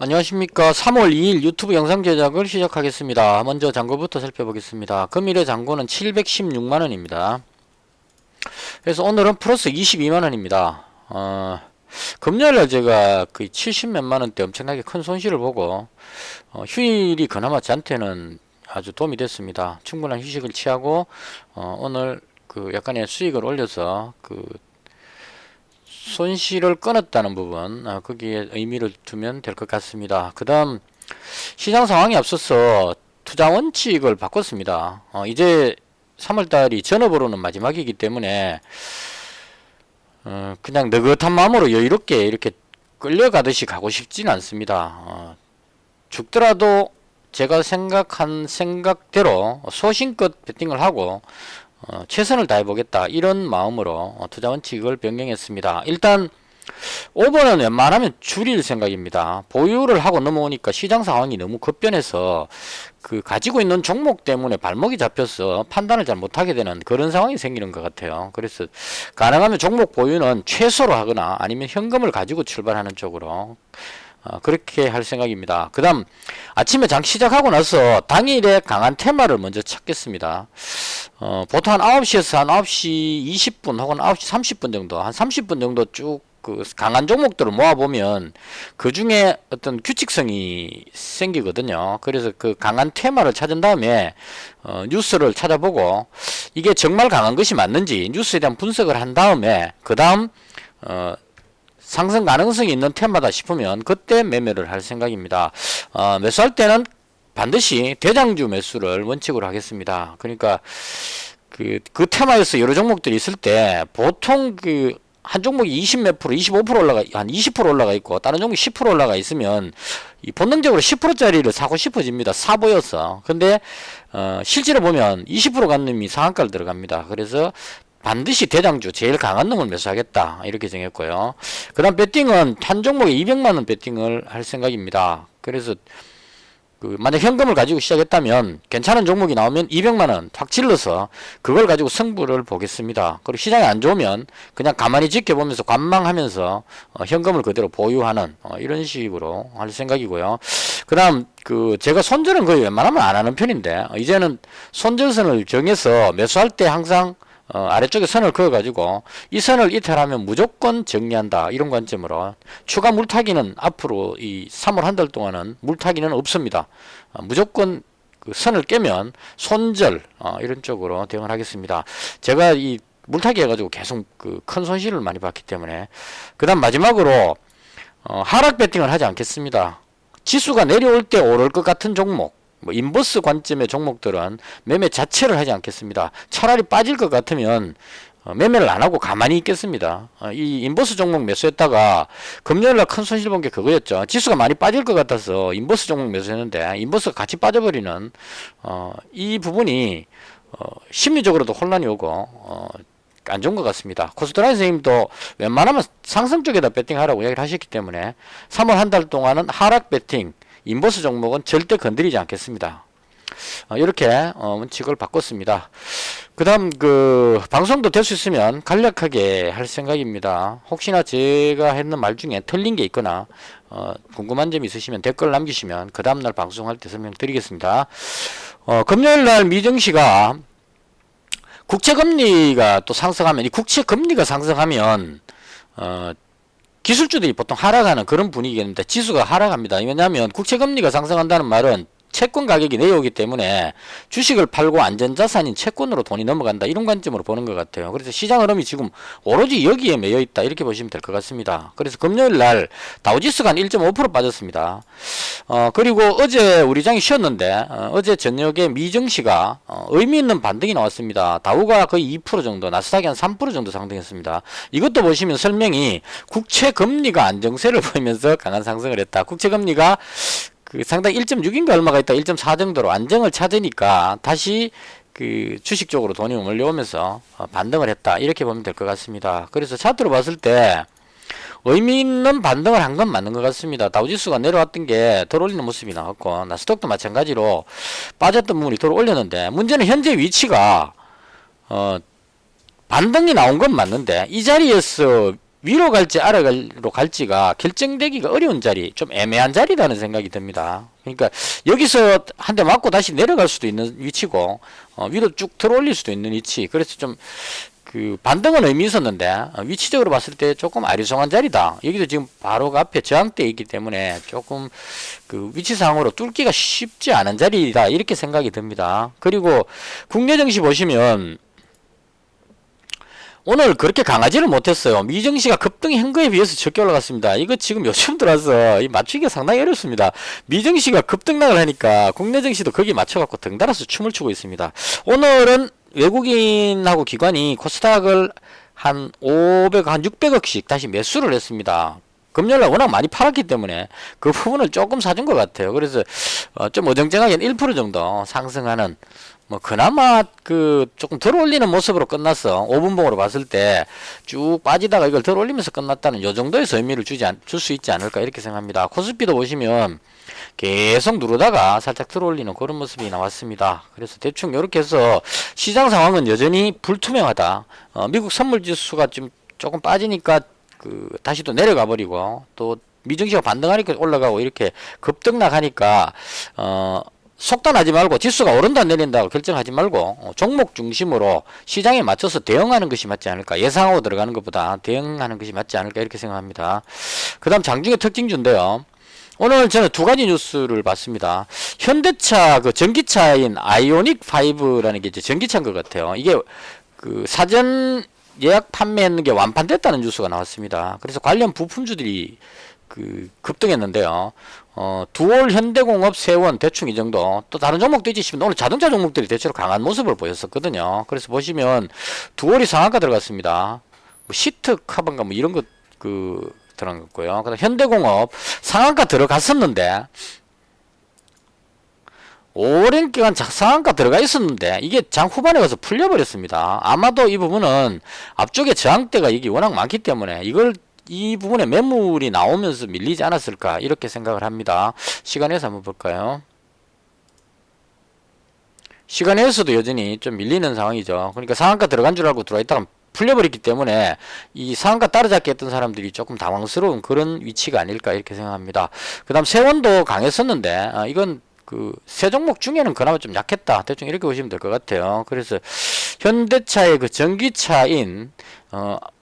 안녕하십니까. 3월 2일 유튜브 영상 제작을 시작하겠습니다. 먼저 잔고부터 살펴보겠습니다. 금일의 잔고는 716만원입니다. 그래서 오늘은 플러스 22만원입니다. 금요일날 제가 거의 70몇만원대 엄청나게 큰 손실을 보고 휴일이 그나마 저한테는 아주 도움이 됐습니다. 충분한 휴식을 취하고 오늘 그 약간의 수익을 올려서 그 손실을 끊었다는 부분, 거기에 의미를 두면 될 것 같습니다. 그 다음 시장 상황이 앞서서 투자 원칙을 바꿨습니다. 이제 3월달이 전업으로는 마지막이기 때문에 그냥 느긋한 마음으로 여유롭게 이렇게 끌려가듯이 가고 싶지는 않습니다. 죽더라도 제가 생각한 생각대로 소신껏 베팅을 하고 최선을 다해보겠다, 이런 마음으로 투자 원칙을 변경했습니다. 일단 오버는 웬만하면 줄일 생각입니다. 보유를 하고 넘어오니까 시장 상황이 너무 급변해서 그 가지고 있는 종목 때문에 발목이 잡혀서 판단을 잘 못하게 되는 그런 상황이 생기는 것 같아요. 그래서 가능하면 종목 보유는 최소로 하거나 아니면 현금을 가지고 출발하는 쪽으로 그렇게 할 생각입니다. 그 다음 아침에 장 시작하고 나서 당일에 강한 테마를 먼저 찾겠습니다. 보통 한 9시에서 한 9시 20분 혹은 9시 30분 정도, 한 30분 정도 쭉 그 강한 종목들을 모아보면 그 중에 어떤 규칙성이 생기거든요. 그래서 그 강한 테마를 찾은 다음에 뉴스를 찾아보고 이게 정말 강한 것이 맞는지 뉴스에 대한 분석을 한 다음에 그 다음 상승 가능성이 있는 테마다 싶으면 그때 매매를 할 생각입니다. 매수할 때는 반드시 대장주 매수를 원칙으로 하겠습니다. 그러니까 그 테마에서 여러 종목들이 있을 때 보통 한 종목이 20 몇 프로, 25% 올라가, 한 20% 올라가 있고 다른 종목이 10% 올라가 있으면 이 본능적으로 10%짜리를 사고 싶어집니다. 사보여서. 근데 실제로 보면 20%간 놈이 상한가를 들어갑니다. 그래서 반드시 대장주 제일 강한 놈을 매수하겠다, 이렇게 정했고요. 그 다음 배팅은 한 종목에 200만원 배팅을 할 생각입니다. 그래서 만약 현금을 가지고 시작했다면 괜찮은 종목이 나오면 200만원 확 질러서 그걸 가지고 승부를 보겠습니다. 그리고 시장이 안 좋으면 그냥 가만히 지켜보면서 관망하면서 현금을 그대로 보유하는 이런 식으로 할 생각이고요. 그 다음 제가 손절은 거의 웬만하면 안 하는 편인데 이제는 손절선을 정해서 매수할 때 항상 아래쪽에 선을 그어가지고 이 선을 이탈하면 무조건 정리한다, 이런 관점으로 추가 물타기는 앞으로 이 3월 한 달 동안은 물타기는 없습니다. 무조건 그 선을 깨면 손절, 이런 쪽으로 대응을 하겠습니다. 제가 이 물타기 해가지고 계속 큰 손실을 많이 봤기 때문에. 그 다음 마지막으로 하락 배팅을 하지 않겠습니다. 지수가 내려올 때 오를 것 같은 종목, 인버스 관점의 종목들은 매매 자체를 하지 않겠습니다. 차라리 빠질 것 같으면 매매를 안 하고 가만히 있겠습니다. 이 인버스 종목 매수했다가 금요일날 큰 손실 본 게 그거였죠. 지수가 많이 빠질 것 같아서 인버스 종목 매수했는데 인버스가 같이 빠져버리는 이 부분이 심리적으로도 혼란이 오고 안 좋은 것 같습니다. 코스트라인 선생님도 웬만하면 상승 쪽에다 배팅하라고 이야기를 하셨기 때문에 3월 한 달 동안은 하락 배팅, 인버스 종목은 절대 건드리지 않겠습니다. 이렇게 원칙을 바꿨습니다. 그 다음 방송도 될 수 있으면 간략하게 할 생각입니다. 혹시나 제가 했는 말 중에 틀린 게 있거나 궁금한 점이 있으시면 댓글 남기시면 그 다음날 방송할 때 설명드리겠습니다. 금요일날 미증시가 국채금리가 또 상승하면, 이 국채금리가 상승하면 기술주들이 보통 하락하는 그런 분위기였는데 지수가 하락합니다. 왜냐하면 국채금리가 상승한다는 말은 채권 가격이 내려오기 때문에 주식을 팔고 안전자산인 채권으로 돈이 넘어간다, 이런 관점으로 보는 것 같아요. 그래서 시장 흐름이 지금 오로지 여기에 매여 있다, 이렇게 보시면 될 것 같습니다. 그래서 금요일날 다우지수가 한 1.5% 빠졌습니다. 그리고 어제 우리 장이 쉬었는데 어제 저녁에 미증시가 의미 있는 반등이 나왔습니다. 다우가 거의 2% 정도, 나스닥이 한 3% 정도 상승했습니다. 이것도 보시면 설명이 국채금리가 안정세를 보이면서 강한 상승을 했다. 국채금리가 상당히 1.6인가 얼마가 있다, 1.4 정도로 안정을 찾으니까 다시 주식 쪽으로 돈이 몰려오면서 반등을 했다, 이렇게 보면 될 것 같습니다. 그래서 차트로 봤을 때 의미 있는 반등을 한 건 맞는 것 같습니다. 다우지수가 내려왔던 게 들어올리는 모습이 나왔고 나스닥도 마찬가지로 빠졌던 부분이 들어올렸는데, 문제는 현재 위치가 반등이 나온 건 맞는데 이 자리에서 위로 갈지 아래로 갈지가 결정되기가 어려운 자리, 좀 애매한 자리라는 생각이 듭니다. 그러니까 여기서 한 대 맞고 다시 내려갈 수도 있는 위치고, 위로 쭉 들어올릴 수도 있는 위치. 그래서 좀 그 반등은 의미 있었는데 위치적으로 봤을 때 조금 아리송한 자리다. 여기도 지금 바로 그 앞에 저항대에 있기 때문에 조금 그 위치상으로 뚫기가 쉽지 않은 자리다, 이렇게 생각이 듭니다. 그리고 국내 증시 보시면 오늘 그렇게 강하지를 못했어요. 미증시가 급등한 거에 비해서 적게 올라갔습니다. 이거 지금 요즘 들어서 맞추기가 상당히 어렵습니다. 미증시가 급등락을 하니까 국내 증시도 거기에 맞춰갖고 덩달아서 춤을 추고 있습니다. 오늘은 외국인하고 기관이 코스닥을 한 500, 한 600억씩 다시 매수를 했습니다. 금요일날 워낙 많이 팔았기 때문에 그 부분을 조금 사준 것 같아요. 그래서 좀 어정쩡하게 1% 정도 상승하는, 뭐 그나마 그 조금 덜 올리는 모습으로 끝났어. 5분봉으로 봤을 때 쭉 빠지다가 이걸 덜 올리면서 끝났다는 요 정도의 의미를 줄 수 있지 않을까, 이렇게 생각합니다. 코스피도 보시면 계속 누르다가 살짝 들어 올리는 그런 모습이 나왔습니다. 그래서 대충 이렇게 해서 시장 상황은 여전히 불투명하다. 미국 선물 지수가 좀 조금 빠지니까 그 다시 또 내려가 버리고, 또 미증시가 반등하니까 올라가고, 이렇게 급등락하니까 속단하지 말고 지수가 오른다 내린다고 결정하지 말고 종목 중심으로 시장에 맞춰서 대응하는 것이 맞지 않을까, 예상하고 들어가는 것보다 대응하는 것이 맞지 않을까, 이렇게 생각합니다. 그 다음 장중의 특징주인데요, 오늘 저는 두 가지 뉴스를 봤습니다. 현대차 그 전기차인 아이오닉 5라는 게 이제 전기차인 것 같아요. 이게 그 사전 예약 판매했는 게 완판됐다는 뉴스가 나왔습니다. 그래서 관련 부품주들이 그 급등했는데요. 두올, 현대공업, 세원 대충 이 정도. 또 다른 종목도 있지만 오늘 자동차 종목들이 대체로 강한 모습을 보였었거든요. 그래서 보시면 두올이 상한가 들어갔습니다. 뭐 시트 카본가 뭐 이런 것 그 들어갔고요. 그다음 현대공업 상한가 들어갔었는데 오랜 기간 상한가 들어가 있었는데 이게 장 후반에 가서 풀려버렸습니다. 아마도 이 부분은 앞쪽에 저항대가 이게 워낙 많기 때문에 이 부분에 매물이 나오면서 밀리지 않았을까, 이렇게 생각을 합니다. 시간에서 한번 볼까요? 시간에서도 여전히 좀 밀리는 상황이죠. 그러니까 상한가 들어간 줄 알고 들어와 있다가 풀려버렸기 때문에 이 상한가 따라잡기 했던 사람들이 조금 당황스러운 그런 위치가 아닐까, 이렇게 생각합니다. 그 다음 세원도 강했었는데 이건 그 세 종목 중에는 그나마 좀 약했다, 대충 이렇게 보시면 될 것 같아요. 그래서 현대차의 그 전기차인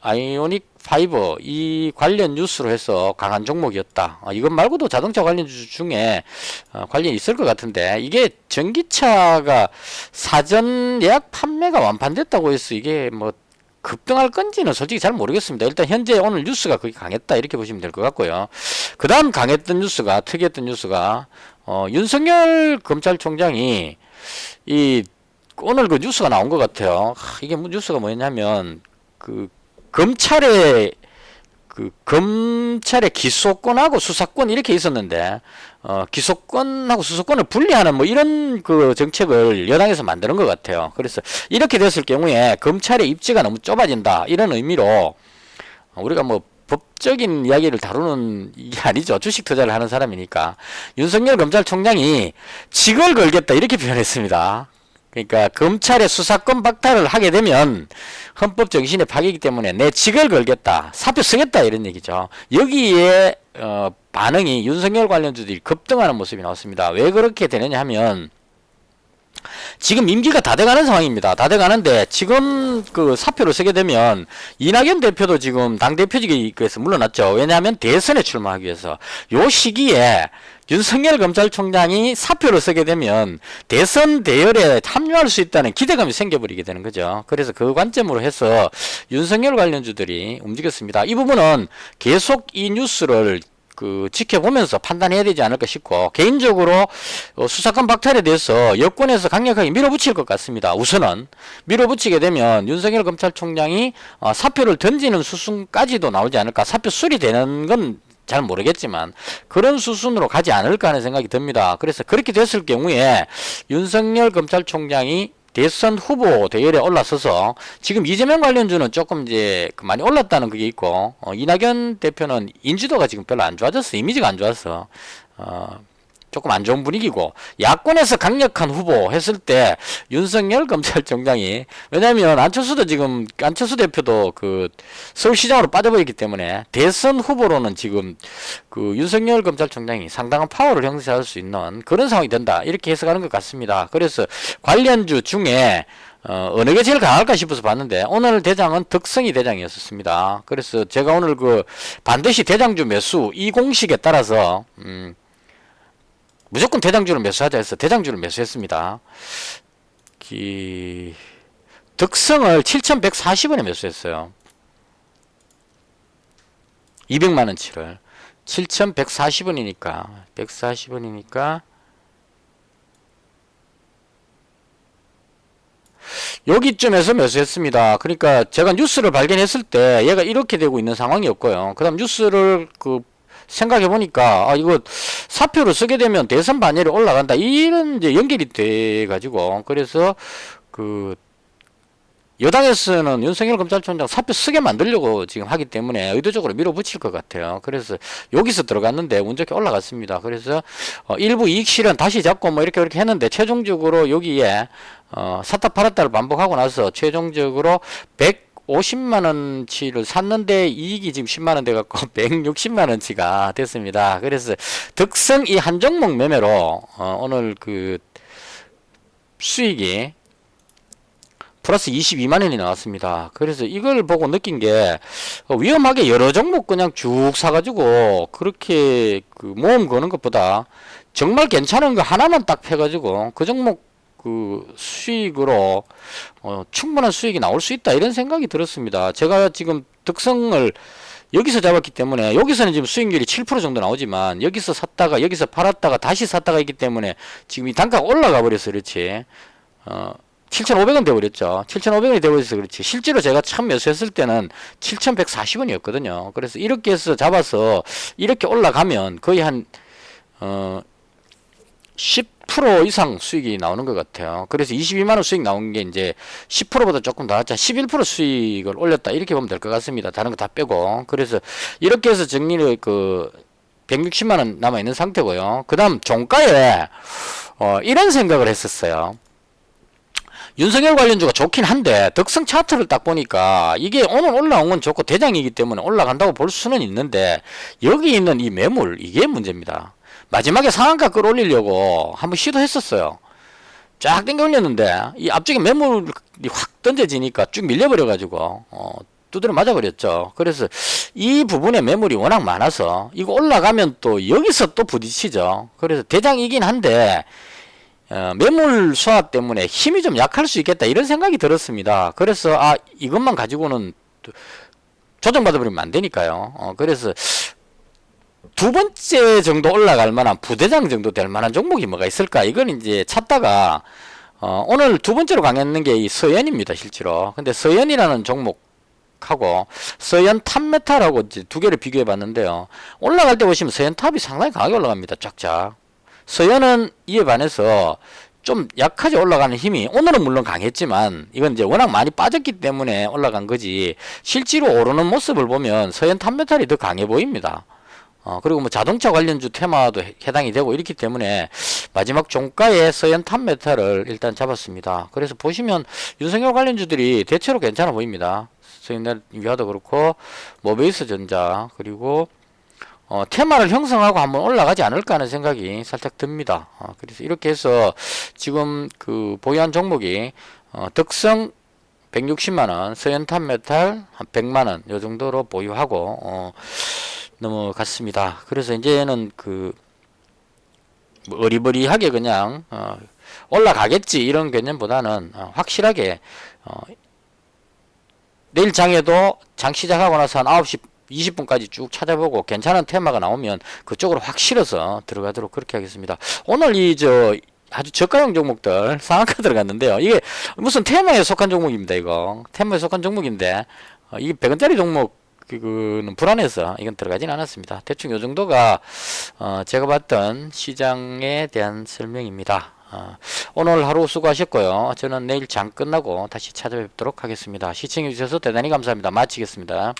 아이오닉 5 이 관련 뉴스로 해서 강한 종목이었다. 이것 말고도 자동차 관련주 중에 관련이 있을 것 같은데, 이게 전기차가 사전 예약 판매가 완판됐다고 해서 이게 뭐 급등할 건지는 솔직히 잘 모르겠습니다. 일단 현재 오늘 뉴스가 거기 강했다, 이렇게 보시면 될 것 같고요. 그 다음 강했던 뉴스가, 특이했던 뉴스가 윤석열 검찰총장이 오늘 그 뉴스가 나온 것 같아요. 이게 뉴스가 뭐였냐면 검찰의 기소권하고 수사권 이렇게 있었는데 기소권하고 수사권을 분리하는 뭐 이런 그 정책을 여당에서 만드는 것 같아요. 그래서 이렇게 됐을 경우에 검찰의 입지가 너무 좁아진다, 이런 의미로 우리가 뭐 법적인 이야기를 다루는 이게 아니죠. 주식 투자를 하는 사람이니까 윤석열 검찰총장이 직을 걸겠다, 이렇게 표현했습니다. 그러니까 검찰의 수사권 박탈을 하게 되면 헌법 정신의 파괴이기 때문에 내 직을 걸겠다, 사표 쓰겠다, 이런 얘기죠. 여기에 반응이 윤석열 관련주들이 급등하는 모습이 나왔습니다. 왜 그렇게 되느냐 하면 지금 임기가 다 돼가는 상황입니다. 다 돼가는데 지금 그 사표를 쓰게 되면 이낙연 대표도 지금 당대표직에서 물러났죠. 왜냐하면 대선에 출마하기 위해서. 요 시기에 윤석열 검찰총장이 사표를 쓰게 되면 대선 대열에 합류할 수 있다는 기대감이 생겨버리게 되는 거죠. 그래서 그 관점으로 해서 윤석열 관련주들이 움직였습니다. 이 부분은 계속 이 뉴스를 지켜보면서 판단해야 되지 않을까 싶고, 개인적으로 수사권 박탈에 대해서 여권에서 강력하게 밀어붙일 것 같습니다. 우선은 밀어붙이게 되면 윤석열 검찰총장이 사표를 던지는 수순까지도 나오지 않을까, 사표 수리되는 건 잘 모르겠지만 그런 수순으로 가지 않을까 하는 생각이 듭니다. 그래서 그렇게 됐을 경우에 윤석열 검찰총장이 대선 후보 대열에 올라서서 지금 이재명 관련주는 조금 이제 많이 올랐다는 그게 있고, 이낙연 대표는 인지도가 지금 별로 안 좋아졌어. 이미지가 안 좋아서 조금 안 좋은 분위기고, 야권에서 강력한 후보 했을 때 윤석열 검찰총장이, 왜냐면 안철수 대표도 그 서울시장으로 빠져버렸기 때문에 대선 후보로는 지금 그 윤석열 검찰총장이 상당한 파워를 형성할 수 있는 그런 상황이 된다, 이렇게 해석하는 것 같습니다. 그래서 관련주 중에 어느 게 제일 강할까 싶어서 봤는데, 오늘 대장은 덕성이 대장이었습니다. 그래서 제가 오늘 그 반드시 대장주 매수 이 공식에 따라서 무조건 대장주를 매수하자 해서 대장주를 매수했습니다. 덕성을 7,140원에 매수했어요. 200만원치를 7,140원이니까 140원이니까 여기쯤에서 매수했습니다. 그러니까 제가 뉴스를 발견했을 때 얘가 이렇게 되고 있는 상황이었고요. 그 다음 뉴스를 생각해 보니까, 이거 사표를 쓰게 되면 대선 반열이 올라간다, 이런 이제 연결이 돼 가지고, 그래서 여당에서는 윤석열 검찰총장 사표 쓰게 만들려고 지금 하기 때문에 의도적으로 밀어붙일 것 같아요. 그래서 여기서 들어갔는데 운 좋게 올라갔습니다. 그래서 일부 이익 실현 다시 잡고 뭐 이렇게 했는데, 최종적으로 여기에 샀다 팔았다를 반복하고 나서 최종적으로 150만원치를 샀는데 이익이 지금 10만원 돼갖고 160만원치가 됐습니다. 그래서 덕성 이 한 종목 매매로 오늘 그 수익이 플러스 22만원이 나왔습니다. 그래서 이걸 보고 느낀 게, 위험하게 여러 종목 그냥 쭉 사가지고 그렇게 모험 거는 것보다 정말 괜찮은 거 하나만 딱 패가지고 그 종목 수익으로 충분한 수익이 나올 수 있다, 이런 생각이 들었습니다. 제가 지금 덕성을 여기서 잡았기 때문에, 여기서는 지금 수익률이 7% 정도 나오지만 여기서 샀다가 여기서 팔았다가 다시 샀다가 있기 때문에 지금 이 단가가 올라가 버려서 그렇지, 7,500원 돼버렸죠. 7,500원이 돼버려서 그렇지, 실제로 제가 처음 매수했을 때는 7,140원이었거든요. 그래서 이렇게 해서 잡아서 이렇게 올라가면 거의 한 10% 이상 수익이 나오는 것 같아요. 그래서 22만원 수익 나온 게 이제 10%보다 조금 더 낮자 11% 수익을 올렸다, 이렇게 보면 될 것 같습니다. 다른 거 다 빼고. 그래서 이렇게 해서 정리를 160만원 남아있는 상태고요. 그 다음 종가에 이런 생각을 했었어요. 윤석열 관련주가 좋긴 한데 덕성 차트를 딱 보니까 이게 오늘 올라온 건 좋고 대장이기 때문에 올라간다고 볼 수는 있는데, 여기 있는 이 매물, 이게 문제입니다. 마지막에 상한가 끌어올리려고 한번 시도했었어요. 쫙 당겨 올렸는데 이 앞쪽에 매물이 확 던져지니까 쭉 밀려버려가지고 두드려 맞아버렸죠. 그래서 이 부분에 매물이 워낙 많아서 이거 올라가면 또 여기서 또 부딪히죠. 그래서 대장이긴 한데 매물 수합 때문에 힘이 좀 약할 수 있겠다, 이런 생각이 들었습니다. 그래서 이것만 가지고는 조정받아 버리면 안 되니까요. 그래서 두 번째 정도 올라갈 만한 부대장 정도 될 만한 종목이 뭐가 있을까, 이건 이제 찾다가 오늘 두 번째로 강했는 게 이 서현입니다, 실제로. 근데 서현이라는 종목하고 서현 탑메탈하고 이제 두 개를 비교해 봤는데요. 올라갈 때 보시면 서현 탑이 상당히 강하게 올라갑니다. 쫙쫙. 서현은 이에 반해서 좀 약하게 올라가는 힘이, 오늘은 물론 강했지만 이건 이제 워낙 많이 빠졌기 때문에 올라간 거지, 실제로 오르는 모습을 보면 서현 탑메탈이 더 강해 보입니다. 그리고 뭐 자동차 관련주 테마도 해당이 되고 이렇기 때문에 마지막 종가에 서현 탑메탈을 일단 잡았습니다. 그래서 보시면 윤석열 관련주들이 대체로 괜찮아 보입니다. 서현 위아도 그렇고 모베이스 전자, 그리고 테마를 형성하고 한번 올라가지 않을까 하는 생각이 살짝 듭니다. 그래서 이렇게 해서 지금 보유한 종목이 덕성 160만원, 서현탄메탈 한 100만원 요 정도로 보유하고 넘어갔습니다. 그래서 이제는 뭐 어리버리하게 그냥 올라가겠지 이런 개념보다는 확실하게 내일 장에도 장 시작하고 나서 한 9시 20분까지 쭉 찾아보고 괜찮은 테마가 나오면 그쪽으로 확 실어서 들어가도록 그렇게 하겠습니다. 오늘 아주 저가형 종목들 상한가 들어갔는데요. 이게 무슨 테마에 속한 종목입니다. 이거 테마에 속한 종목인데 이게 100원짜리 종목 그거는 불안해서 이건 들어가진 않았습니다. 대충 요 정도가 제가 봤던 시장에 대한 설명입니다. 오늘 하루 수고하셨고요. 저는 내일 장 끝나고 다시 찾아뵙도록 하겠습니다. 시청해주셔서 대단히 감사합니다. 마치겠습니다.